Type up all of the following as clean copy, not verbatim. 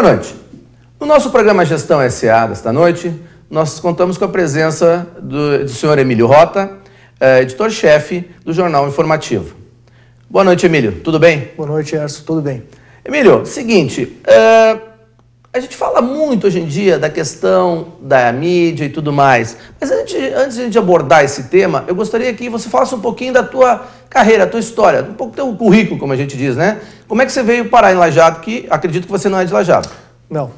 Boa noite. No nosso programa Gestão SA desta noite, nós contamos com a presença do senhor Emílio Rota, editor-chefe do Jornal Informativo. Boa noite, Emílio. Tudo bem? Boa noite, Erso. Tudo bem. Emílio, seguinte, a gente fala muito hoje em dia da questão da mídia e tudo mais, mas antes de a gente abordar esse tema, eu gostaria que você falasse um pouquinho da tua carreira, da tua história, um pouco do teu currículo, como a gente diz, né? Como é que você veio parar em Lajeado, que acredito que você não é de Lajeado. Não.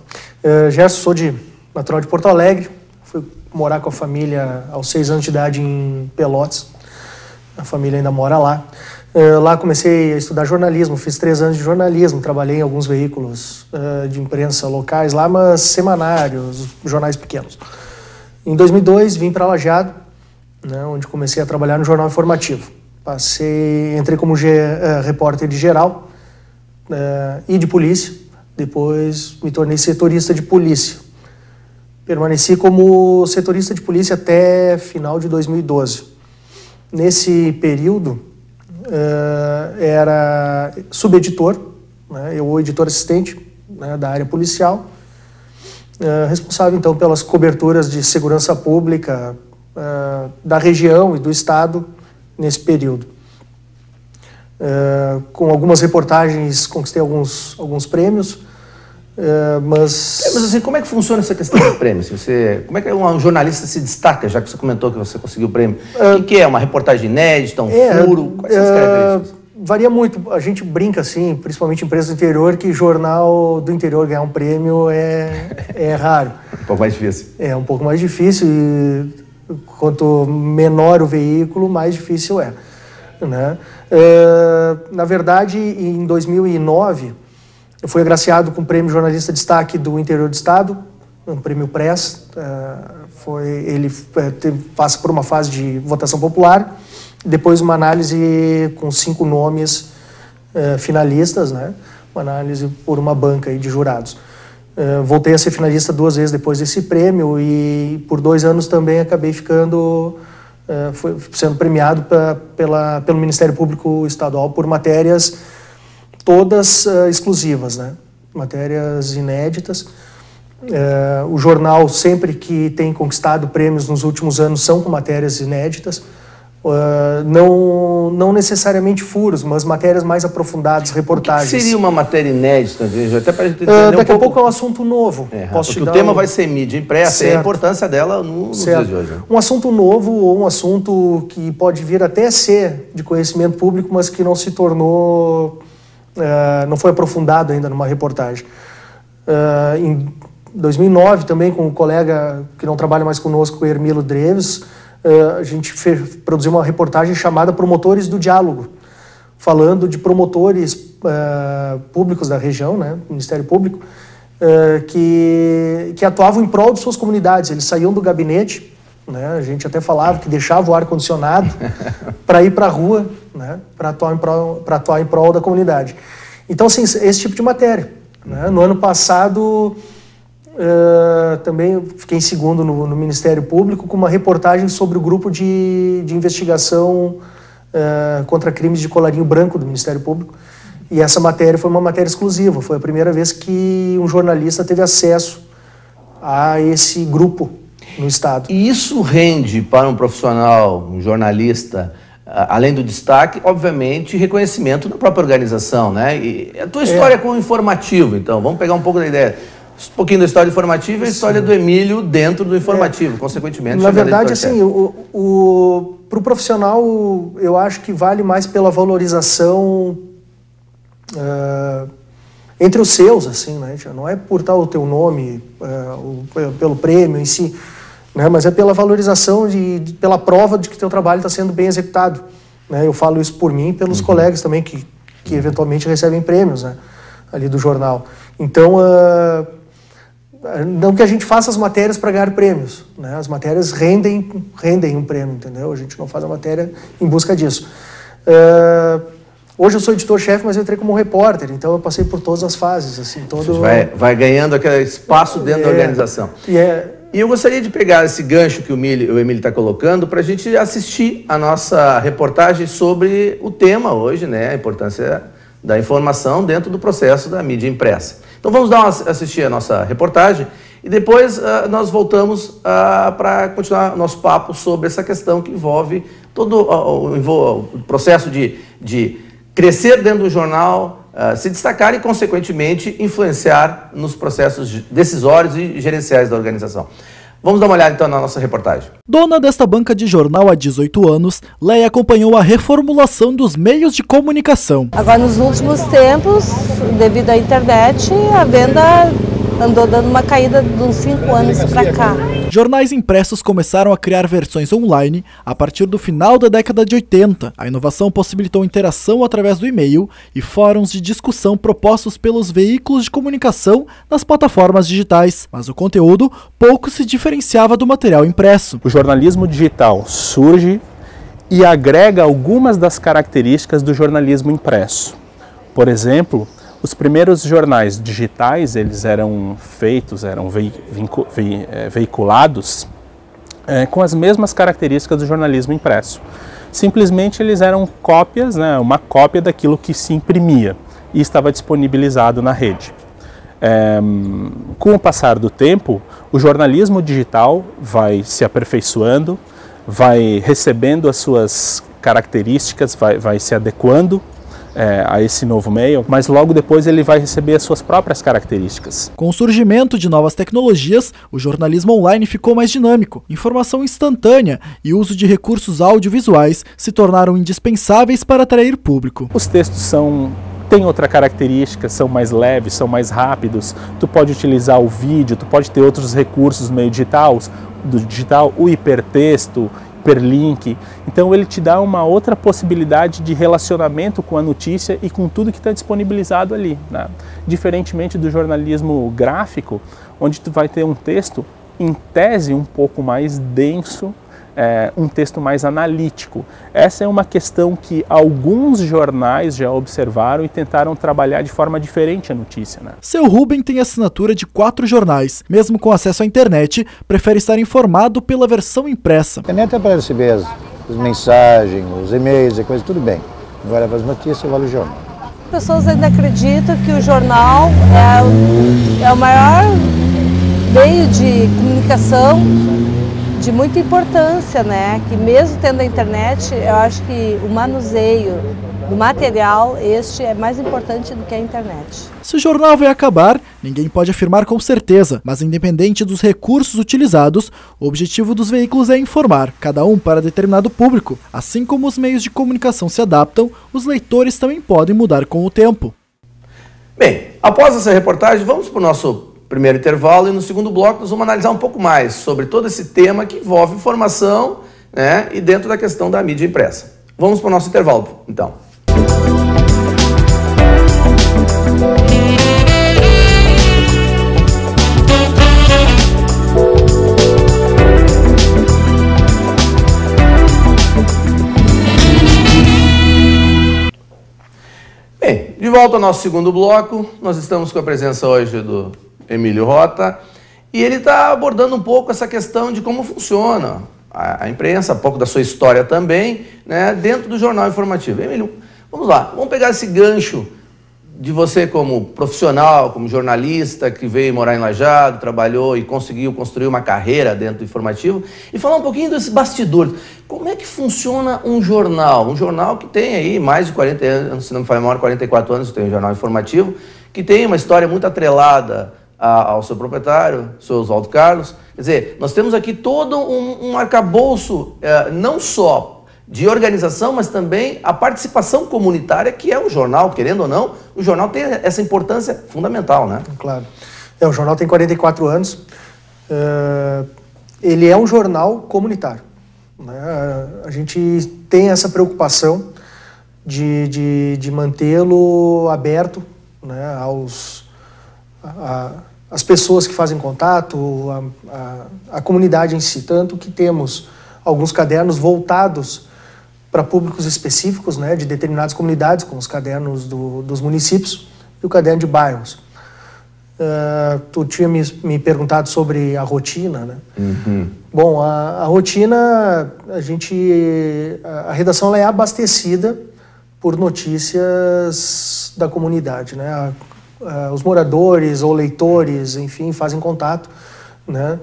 Gerson, sou natural de Porto Alegre, fui morar com a família aos 6 anos de idade em Pelotas, a família ainda mora lá. Lá comecei a estudar jornalismo, fiz 3 anos de jornalismo, trabalhei em alguns veículos de imprensa locais lá, mas semanários, jornais pequenos. Em 2002 vim para Lajeado, né, onde comecei a trabalhar no Jornal Informativo. Entrei como repórter de geral e de polícia, depois me tornei setorista de polícia. Permaneci como setorista de polícia até final de 2012. Nesse período, era subeditor, né, eu editor assistente, né, da área policial, responsável então pelas coberturas de segurança pública da região e do estado nesse período. Com algumas reportagens conquistei alguns prêmios, mas assim, como é que funciona essa questão de prêmios? Como é que um jornalista se destaca, já que você comentou que você conseguiu o prêmio? O que é? Uma reportagem inédita, um furo? Quais são as características? Varia muito. A gente brinca, assim, principalmente em empresas do interior, que jornal do interior ganhar um prêmio é raro. Um pouco mais difícil. É um pouco mais difícil e quanto menor o veículo, mais difícil é, né? Na verdade, em 2009, eu fui agraciado com o Prêmio Jornalista Destaque do Interior do Estado, um prêmio Press. Ele passa por uma fase de votação popular, depois uma análise com 5 nomes finalistas, né? Uma análise por uma banca aí de jurados. Voltei a ser finalista 2 vezes depois desse prêmio e por 2 anos também acabei sendo premiado pelo Ministério Público Estadual por matérias todas exclusivas, né? Matérias inéditas. O jornal, sempre que tem conquistado prêmios nos últimos anos, são com matérias inéditas. Não necessariamente furos, mas matérias mais aprofundadas, reportagens. O que seria uma matéria inédita? Até para gente daqui a pouco é um assunto novo. Porque o tema vai ser mídia impressa e a importância dela nos dias de hoje. Um assunto novo ou um assunto que pode vir até ser de conhecimento público, mas que não se tornou, não foi aprofundado ainda numa reportagem. Em 2009, também com um colega que não trabalha mais conosco, o Hermilo Dreves, a gente produziu uma reportagem chamada Promotores do Diálogo, falando de promotores públicos da região, né, Ministério Público, que atuavam em prol de suas comunidades. Eles saíam do gabinete, né, a gente até falava que deixava o ar-condicionado para ir para a rua, né, para atuar em prol da comunidade. Então, assim, esse tipo de matéria, né? No ano passado, também fiquei em segundo no Ministério Público com uma reportagem sobre o grupo de investigação contra crimes de colarinho branco do Ministério Público. E essa matéria foi uma matéria exclusiva. Foi a primeira vez que um jornalista teve acesso a esse grupo no Estado. E isso rende para um profissional, um jornalista, além do destaque, obviamente, reconhecimento da própria organização, né? E a tua história com o informativo, então, vamos pegar um pouco da ideia. Um pouquinho da história do informativo e a história do Emílio dentro do informativo, consequentemente. Na verdade, assim, para o profissional, eu acho que vale mais pela valorização entre os seus, assim, né? Não é por tal o teu nome, pelo prêmio em si, né? Mas é pela valorização, pela prova de que teu trabalho está sendo bem executado, né? Eu falo isso por mim e pelos colegas também que eventualmente recebem prêmios, né, ali do jornal. Então, não que a gente faça as matérias para ganhar prêmios, né? As matérias rendem um prêmio, entendeu? A gente não faz a matéria em busca disso. Hoje eu sou editor-chefe, mas eu entrei como repórter, então eu passei por todas as fases, assim, todo... Vai ganhando aquele espaço dentro da organização. E eu gostaria de pegar esse gancho que o Emílio está colocando para a gente assistir a nossa reportagem sobre o tema hoje, né? A importância da informação dentro do processo da mídia impressa. Então vamos assistir a nossa reportagem e depois nós voltamos para continuar nosso papo sobre essa questão que envolve todo o processo de crescer dentro do jornal, se destacar e, consequentemente, influenciar nos processos decisórios e gerenciais da organização. Vamos dar uma olhada, então, na nossa reportagem. Dona desta banca de jornal há 18 anos, Leia acompanhou a reformulação dos meios de comunicação. Agora, nos últimos tempos, devido à internet, a venda andou dando uma caída de uns 5 anos para cá. Jornais impressos começaram a criar versões online a partir do final da década de 80. A inovação possibilitou interação através do e-mail e fóruns de discussão propostos pelos veículos de comunicação nas plataformas digitais. Mas o conteúdo pouco se diferenciava do material impresso. O jornalismo digital surge e agrega algumas das características do jornalismo impresso. Por exemplo, os primeiros jornais digitais, eles eram feitos, eram veiculados com as mesmas características do jornalismo impresso. Simplesmente eles eram cópias, uma cópia daquilo que se imprimia e estava disponibilizado na rede. Com o passar do tempo, o jornalismo digital vai se aperfeiçoando, vai recebendo as suas características, vai se adequando a esse novo meio, mas logo depois ele vai receber as suas próprias características. Com o surgimento de novas tecnologias, o jornalismo online ficou mais dinâmico, informação instantânea e uso de recursos audiovisuais se tornaram indispensáveis para atrair público. Os textos têm outra característica, são mais leves, são mais rápidos, tu pode utilizar o vídeo, tu pode ter outros recursos no meio digital, o hipertexto, hiperlink, então ele te dá uma outra possibilidade de relacionamento com a notícia e com tudo que está disponibilizado ali, né? Diferentemente do jornalismo gráfico, onde tu vai ter um texto, em tese, um pouco mais denso, um texto mais analítico. Essa é uma questão que alguns jornais já observaram e tentaram trabalhar de forma diferente a notícia, né? Seu Rubem tem assinatura de 4 jornais. Mesmo com acesso à internet, prefere estar informado pela versão impressa. A internet é para receber as mensagens, os e-mails e coisas, tudo bem. Agora, para as notícias, vale o jornal. As pessoas ainda acreditam que o jornal é o maior meio de comunicação de muita importância, né? Que mesmo tendo a internet, eu acho que o manuseio do material, este é mais importante do que a internet. Se o jornal vai acabar, ninguém pode afirmar com certeza, mas independente dos recursos utilizados, o objetivo dos veículos é informar, cada um para determinado público. Assim como os meios de comunicação se adaptam, os leitores também podem mudar com o tempo. Bem, após essa reportagem, vamos para o nosso primeiro intervalo e no segundo bloco nós vamos analisar um pouco mais sobre todo esse tema que envolve informação, né, e dentro da questão da mídia impressa. Vamos para o nosso intervalo, então. Bem, de volta ao nosso segundo bloco, nós estamos com a presença hoje do Emílio Rota, e ele está abordando um pouco essa questão de como funciona a imprensa, um pouco da sua história também, né, dentro do jornal informativo. Emílio, vamos lá, vamos pegar esse gancho de você como profissional, como jornalista, que veio morar em Lajeado, trabalhou e conseguiu construir uma carreira dentro do informativo, e falar um pouquinho desse bastidor. Como é que funciona um jornal? Um jornal que tem aí mais de 40 anos, se não me falha memória, 44 anos, tem um jornal informativo, que tem uma história muito atrelada ao seu proprietário, o seu Oswaldo Carlos. Quer dizer, nós temos aqui todo um arcabouço, não só de organização, mas também a participação comunitária, que é um jornal, querendo ou não, o jornal tem essa importância fundamental, né? Claro. O jornal tem 44 anos, ele é um jornal comunitário, né? A gente tem essa preocupação de mantê-lo aberto, né, as pessoas que fazem contato, a comunidade em si, tanto que temos alguns cadernos voltados para públicos específicos, né, de determinadas comunidades, como os cadernos dos municípios e o caderno de bairros. Tu tinha me perguntado sobre a rotina, né? Uhum. Bom, a rotina, a redação ela é abastecida por notícias da comunidade, né? os moradores ou leitores, enfim, fazem contato, né?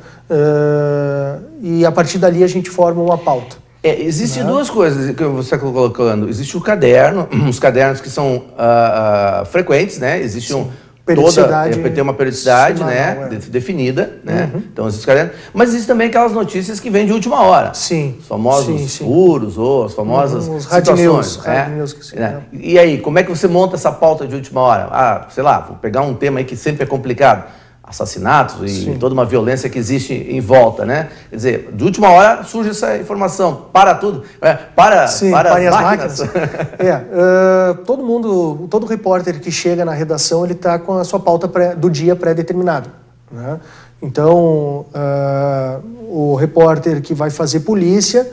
E a partir dali a gente forma uma pauta. Existem duas coisas que você está colocando. Existe o caderno, os cadernos que são frequentes, né? Existe tem uma periodicidade, né? Definida, né? Então existe caderno. Mas existe também aquelas notícias que vêm de última hora. Sim. Os famosos furos ou as famosas situações. Né? E aí, como é que você monta essa pauta de última hora? Sei lá, vou pegar um tema aí que sempre é complicado. Assassinatos e toda uma violência que existe em volta, né? Quer dizer, de última hora surge essa informação, para tudo, para as máquinas. Todo repórter que chega na redação, ele está com a sua pauta do dia pré-determinada, né? Então, o repórter que vai fazer polícia,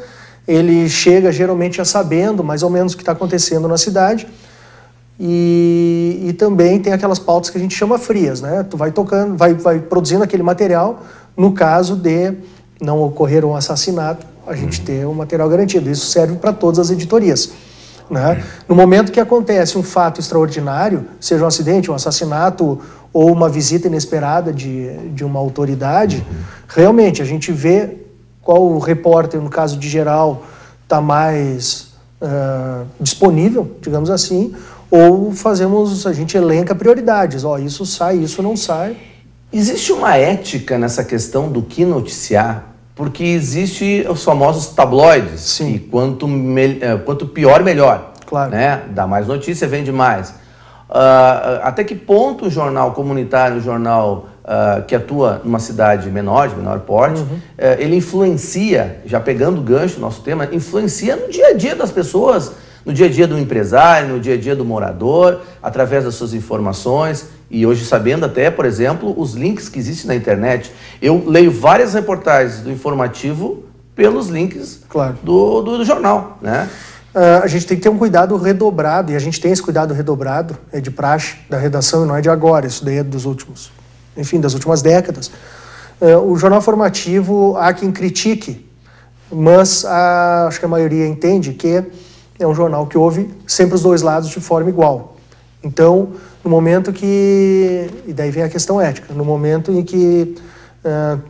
ele chega geralmente já sabendo mais ou menos o que está acontecendo na cidade. E também tem aquelas pautas que a gente chama frias, né? Tu vai tocando, vai produzindo aquele material, no caso de não ocorrer um assassinato, a gente ter um material garantido. Isso serve para todas as editorias, né? No momento que acontece um fato extraordinário, seja um acidente, um assassinato ou uma visita inesperada de uma autoridade, realmente a gente vê qual repórter, no caso de geral, está mais disponível, digamos assim, ou a gente elenca prioridades. Isso sai, isso não sai. Existe uma ética nessa questão do que noticiar? Porque existe os famosos tabloides. Sim. E quanto pior, melhor. Claro. Né? Dá mais notícia, vende mais. Até que ponto o jornal comunitário, o jornal que atua numa cidade menor, de menor porte, ele influencia, já pegando o gancho do nosso tema, influencia no dia a dia das pessoas, no dia a dia do empresário, no dia a dia do morador, através das suas informações, e hoje sabendo até, por exemplo, os links que existem na internet. Eu leio várias reportagens do informativo pelos links do jornal, né? A gente tem que ter um cuidado redobrado, e a gente tem esse cuidado redobrado, é de praxe da redação e não é de agora, isso daí é das últimas décadas. O jornal informativo, há quem critique, mas acho que a maioria entende que é um jornal que ouve sempre os dois lados de forma igual. Então, no momento que... E daí vem a questão ética. No momento em que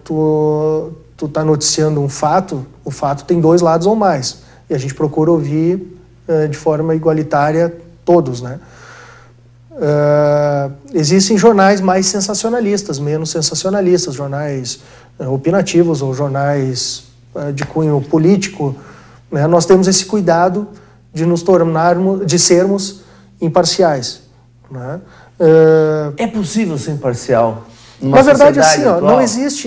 tu tá noticiando um fato, o fato tem dois lados ou mais. E a gente procura ouvir de forma igualitária todos, né? Existem jornais mais sensacionalistas, menos sensacionalistas, jornais opinativos ou jornais de cunho político, né? Nós temos esse cuidado de sermos imparciais, né? É possível ser imparcial? Na verdade, assim,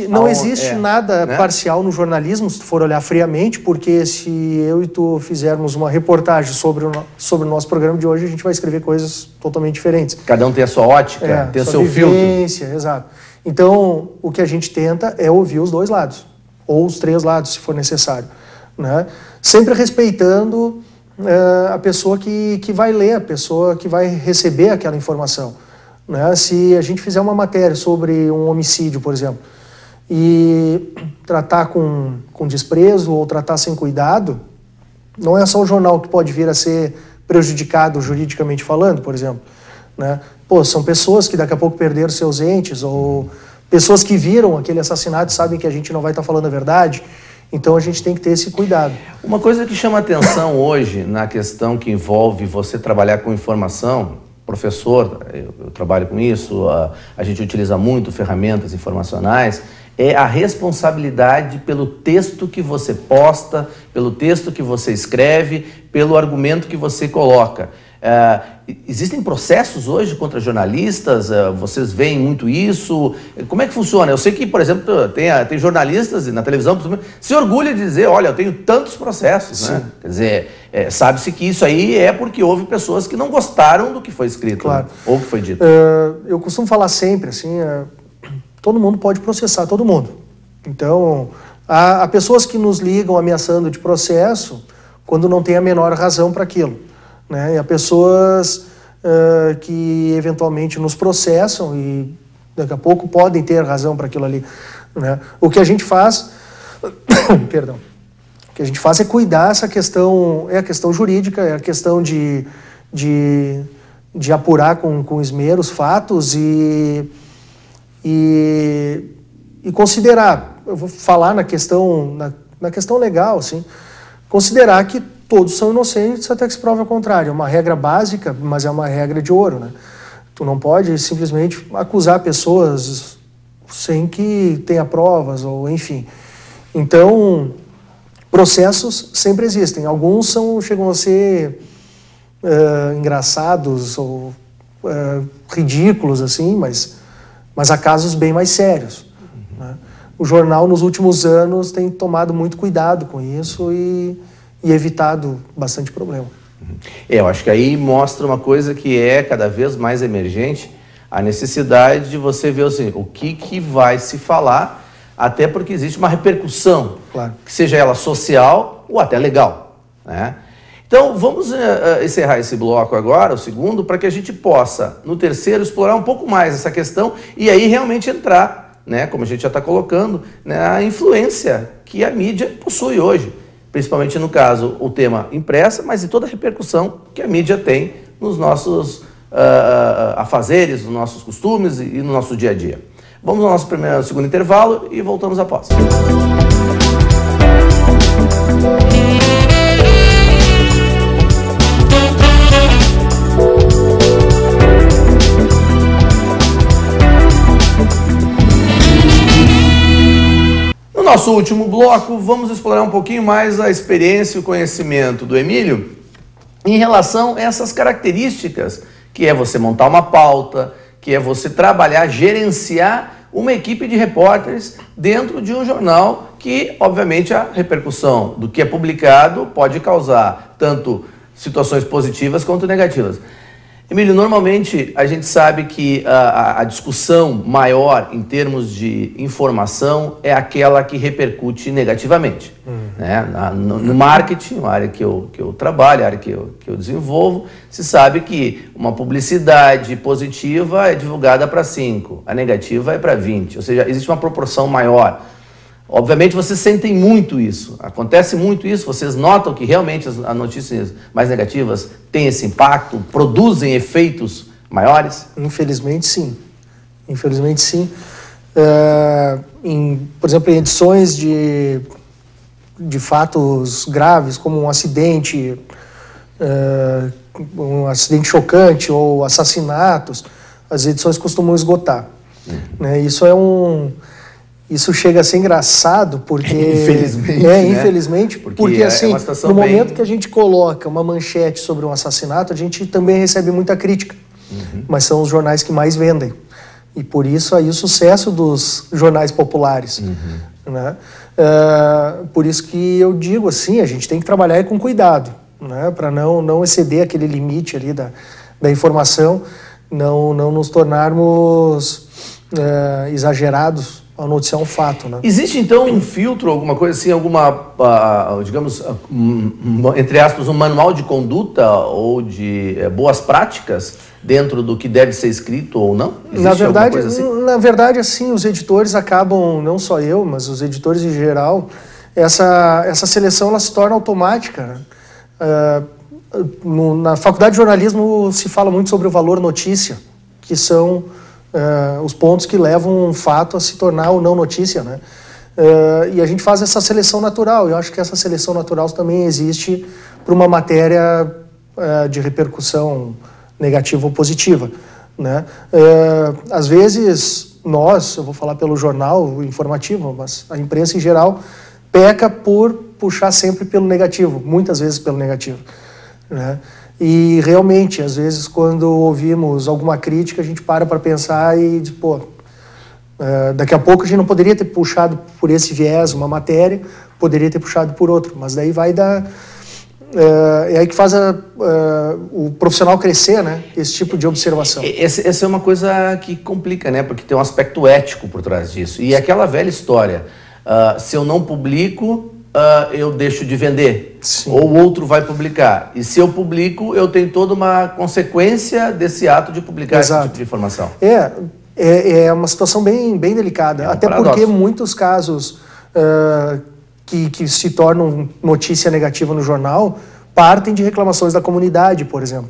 não existe nada parcial no jornalismo, se tu for olhar friamente, porque se eu e tu fizermos uma reportagem sobre o nosso programa de hoje, a gente vai escrever coisas totalmente diferentes. Cada um tem a sua ótica, tem o seu vivência, filtro. Exato. Então, o que a gente tenta é ouvir os dois lados, ou os três lados, se for necessário, né? Sempre respeitando a pessoa que vai ler, a pessoa que vai receber aquela informação, né? Se a gente fizer uma matéria sobre um homicídio, por exemplo, e tratar com desprezo ou tratar sem cuidado, não é só o jornal que pode vir a ser prejudicado juridicamente falando, por exemplo, né? São pessoas que daqui a pouco perderam seus entes, ou pessoas que viram aquele assassinato e sabem que a gente não vai estar falando a verdade. Então a gente tem que ter esse cuidado. Uma coisa que chama atenção hoje na questão que envolve você trabalhar com informação, professor, eu trabalho com isso, a gente utiliza muito ferramentas informacionais, é a responsabilidade pelo texto que você posta, pelo texto que você escreve, pelo argumento que você coloca. Existem processos hoje contra jornalistas? Vocês veem muito isso? Como é que funciona? Eu sei que, por exemplo, tem jornalistas na televisão que se orgulham de dizer, olha, eu tenho tantos processos, né? Quer dizer, sabe-se que isso aí é porque houve pessoas que não gostaram do que foi escrito, claro, né? Ou que foi dito. Eu costumo falar sempre, assim, todo mundo pode processar todo mundo. Então, há pessoas que nos ligam ameaçando de processo quando não tem a menor razão para aquilo, né? E há pessoas que eventualmente nos processam e daqui a pouco podem ter razão para aquilo ali, né? O que a gente faz, perdão, o que a gente faz é cuidar essa questão, é a questão jurídica, é a questão de de apurar com esmero os fatos e considerar, eu vou falar na questão legal, assim, considerar que todos são inocentes até que se prove o contrário. É uma regra básica, mas é uma regra de ouro, né? Tu não pode simplesmente acusar pessoas sem que tenha provas, ou enfim. Então, processos sempre existem. Alguns chegam a ser engraçados ou ridículos, assim, mas há casos bem mais sérios, né? O jornal, nos últimos anos, tem tomado muito cuidado com isso e evitado bastante problema. Eu acho que aí mostra uma coisa que é cada vez mais emergente, a necessidade de você ver assim, o que vai se falar, até porque existe uma repercussão, claro, que seja ela social ou até legal, né? Então, vamos encerrar esse bloco agora, o segundo, para que a gente possa, no terceiro, explorar um pouco mais essa questão e aí realmente entrar, né, como a gente já está colocando, na influência que a mídia possui hoje. Principalmente no caso, o tema impressa, mas e toda a repercussão que a mídia tem nos nossos afazeres, nos nossos costumes e no nosso dia a dia. Vamos ao nosso segundo intervalo e voltamos após. No nosso último bloco, vamos explorar um pouquinho mais a experiência e o conhecimento do Emílio em relação a essas características, que é você montar uma pauta, que é você trabalhar, gerenciar uma equipe de repórteres dentro de um jornal que, obviamente, a repercussão do que é publicado pode causar tanto situações positivas quanto negativas. Emílio, normalmente a gente sabe que a discussão maior em termos de informação é aquela que repercute negativamente. Né? No marketing, a área que eu trabalho, a área que eu desenvolvo, se sabe que uma publicidade positiva é divulgada para 5, a negativa é para 20, ou seja, existe uma proporção maior. Obviamente vocês sentem muito isso, acontece muito isso, vocês notam que realmente as notícias mais negativas têm esse impacto, produzem efeitos maiores? Infelizmente sim, infelizmente sim. Por exemplo, em edições de fatos graves, como um acidente chocante ou assassinatos, as edições costumam esgotar. Né? Isso chega a ser engraçado porque... Infelizmente, né? Infelizmente, porque assim, no momento que a gente coloca uma manchete sobre um assassinato, a gente também recebe muita crítica. Mas são os jornais que mais vendem. E por isso aí o sucesso dos jornais populares. Né? Por isso que eu digo assim, a gente tem que trabalhar com cuidado, né? Para não exceder aquele limite ali da informação, não nos tornarmos exagerados ao noticiar um fato, né? Existe então um filtro, alguma coisa assim, digamos, entre aspas, um manual de conduta ou de boas práticas dentro do que deve ser escrito ou não? Existe alguma coisa assim? Na verdade, assim, os editores acabam, não só eu, mas os editores em geral, essa seleção ela se torna automática, né? Na faculdade de jornalismo se fala muito sobre o valor notícia, que são os pontos que levam um fato a se tornar ou não notícia, né? E a gente faz essa seleção natural. Eu acho que essa seleção natural também existe para uma matéria de repercussão negativa ou positiva, né? Às vezes eu vou falar pelo jornal informativo, mas a imprensa em geral peca por puxar sempre pelo negativo, muitas vezes pelo negativo, né? E realmente, às vezes, quando ouvimos alguma crítica, a gente para pensar e diz, daqui a pouco a gente não poderia ter puxado por esse viés uma matéria, poderia ter puxado por outro, mas daí vai dar... é aí que faz o profissional crescer, né? Esse tipo de observação. Essa é uma coisa que complica, né? Porque tem um aspecto ético por trás disso. E aquela velha história, se eu não publico... eu deixo de vender. Sim. Ou o outro vai publicar. E se eu publico, eu tenho toda uma consequência desse ato de publicar esse tipo de informação. É uma situação bem delicada. Até porque muitos casos que se tornam notícia negativa no jornal partem de reclamações da comunidade, por exemplo.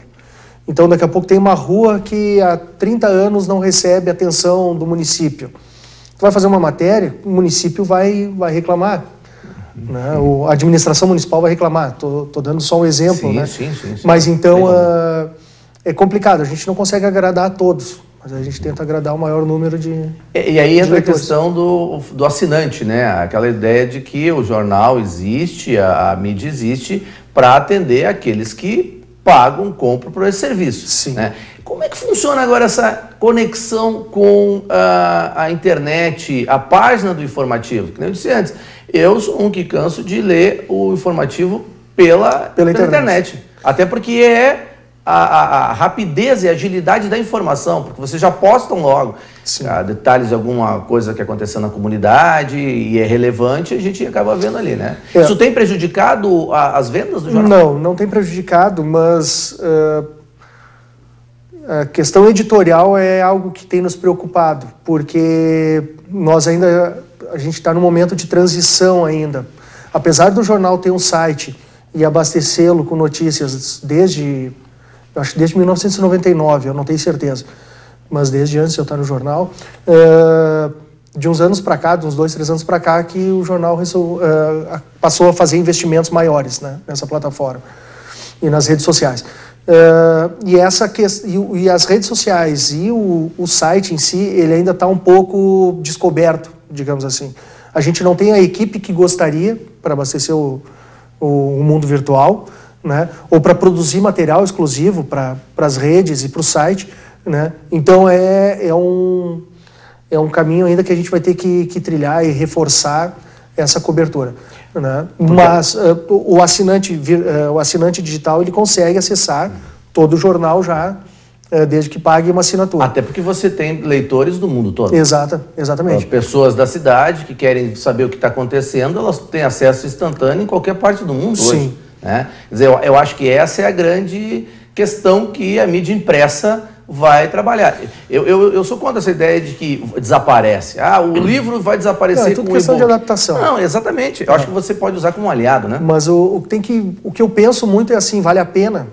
Então, daqui a pouco tem uma rua que há 30 anos não recebe atenção do município. Tu vai fazer uma matéria, o município vai reclamar. Né? A administração municipal vai reclamar. Tô dando só um exemplo. Sim, né? sim. Mas então é complicado. A gente não consegue agradar a todos, mas a gente tenta agradar o maior número de E aí entra a leitores. questão do assinante, né? Aquela ideia de que o jornal existe, a mídia existe para atender aqueles que pagam, compram por esse serviço. Sim. Né? Como é que funciona agora essa conexão com a internet, a página do informativo? Que nem eu disse antes, eu sou um que canso de ler o informativo pela internet. Até porque é a rapidez e a agilidade da informação, porque vocês já postam logo detalhes de alguma coisa que aconteceu na comunidade e é relevante, a gente acaba vendo ali, né? Isso tem prejudicado as vendas do jornal? Não tem prejudicado, mas a questão editorial é algo que tem nos preocupado, porque a gente está num momento de transição ainda. Apesar do jornal ter um site e abastecê-lo com notícias desde 1999, eu não tenho certeza, mas desde antes de eu estar no jornal, de uns anos para cá, de uns 2, 3 anos para cá, que o jornal passou a fazer investimentos maiores, né, nessa plataforma e nas redes sociais. E as redes sociais e o site em si, ele ainda está um pouco descoberto, digamos assim. A gente não tem a equipe que gostaria para abastecer o mundo virtual, né? Ou para produzir material exclusivo para as redes e para o site, né? Então é um caminho ainda que a gente vai ter que trilhar e reforçar essa cobertura, né? Mas o assinante digital ele consegue acessar todo o jornal já, desde que pague uma assinatura. Até porque você tem leitores do mundo todo. Exatamente. Pessoas da cidade que querem saber o que está acontecendo, elas têm acesso instantâneo em qualquer parte do mundo hoje. Né? Quer dizer, eu acho que essa é a grande questão que a mídia impressa vai trabalhar. Eu sou contra essa ideia de que desaparece. O livro vai desaparecer com o e-book. É tudo questão de adaptação. Não, exatamente. Eu acho que você pode usar como um aliado, né? Mas o que eu penso muito é assim, vale a pena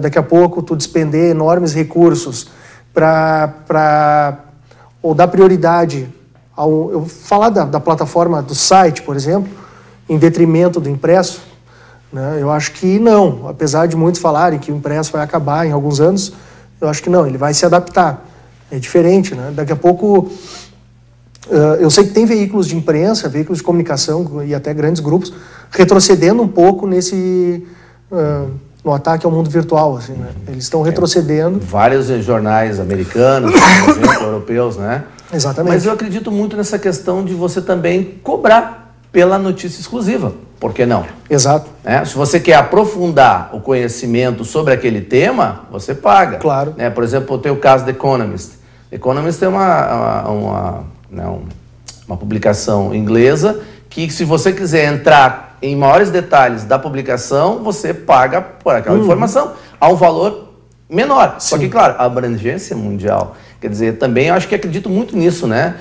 daqui a pouco tu despender enormes recursos ou dar prioridade eu falar da plataforma do site, por exemplo, em detrimento do impresso, né? Eu acho que não, apesar de muitos falarem que o impresso vai acabar em alguns anos, eu acho que não, ele vai se adaptar. É diferente, né? Daqui a pouco, eu sei que tem veículos de imprensa, veículos de comunicação e até grandes grupos retrocedendo um pouco no ataque ao mundo virtual, assim, né? Eles estão retrocedendo. Vários jornais americanos, por exemplo, europeus, né? Exatamente. Mas eu acredito muito nessa questão de você também cobrar pela notícia exclusiva. Por que não? Exato. Se você quer aprofundar o conhecimento sobre aquele tema, você paga. Claro. Por exemplo, tem o caso do Economist. Economist é uma publicação inglesa que, se você quiser entrar em maiores detalhes da publicação, você paga por aquela informação a um valor menor. Sim. Só que, claro, a abrangência mundial. Quer dizer, também eu acho que acredito muito nisso, né?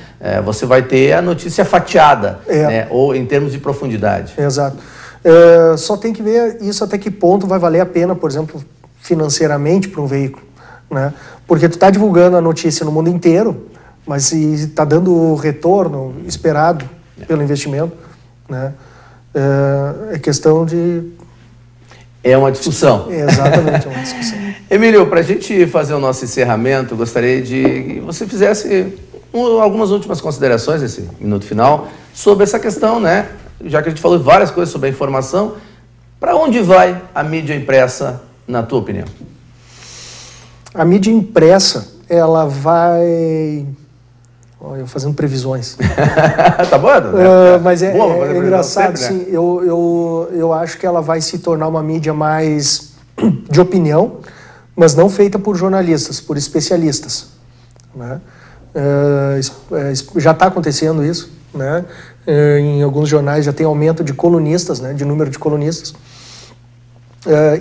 Você vai ter a notícia fatiada, né? Ou em termos de profundidade. Exato. Só tem que ver isso até que ponto vai valer a pena, por exemplo, financeiramente para um veículo, né? Porque tu está divulgando a notícia no mundo inteiro, mas se está dando o retorno esperado pelo investimento, né? É questão de... É uma discussão. Exatamente, é uma discussão. Emílio, para a gente fazer o nosso encerramento, eu gostaria de que você fizesse algumas últimas considerações nesse minuto final sobre essa questão, né? Já que a gente falou várias coisas sobre a informação, para onde vai a mídia impressa, na tua opinião? A mídia impressa, ela vai... eu fazendo previsões. Tá bom? Mas é engraçado, sempre, né? sim. Eu acho que ela vai se tornar uma mídia mais de opinião, mas não feita por jornalistas, por especialistas, né? Já está acontecendo isso, né? Em alguns jornais já tem aumento de colunistas, né? De número de colunistas.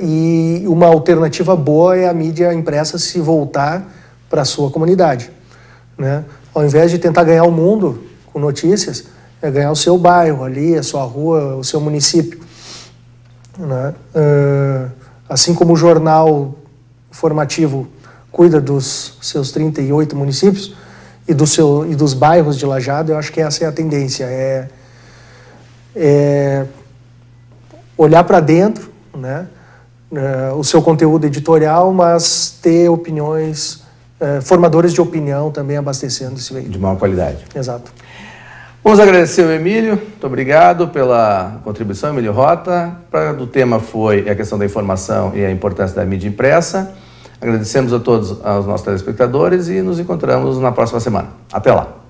E uma alternativa boa é a mídia impressa se voltar para a sua comunidade, né? Ao invés de tentar ganhar o mundo com notícias, é ganhar o seu bairro ali, a sua rua, o seu município, né? Assim como o jornal informativo cuida dos seus 38 municípios e dos bairros de Lajeado, eu acho que essa é a tendência, olhar para dentro, né, o seu conteúdo editorial, mas ter opiniões, formadores de opinião também abastecendo esse veículo. De maior qualidade. Exato. Vamos agradecer ao Emílio, muito obrigado pela contribuição, Emílio Rota. O tema foi a questão da informação e a importância da mídia impressa. Agradecemos a todos os nossos telespectadores e nos encontramos na próxima semana. Até lá!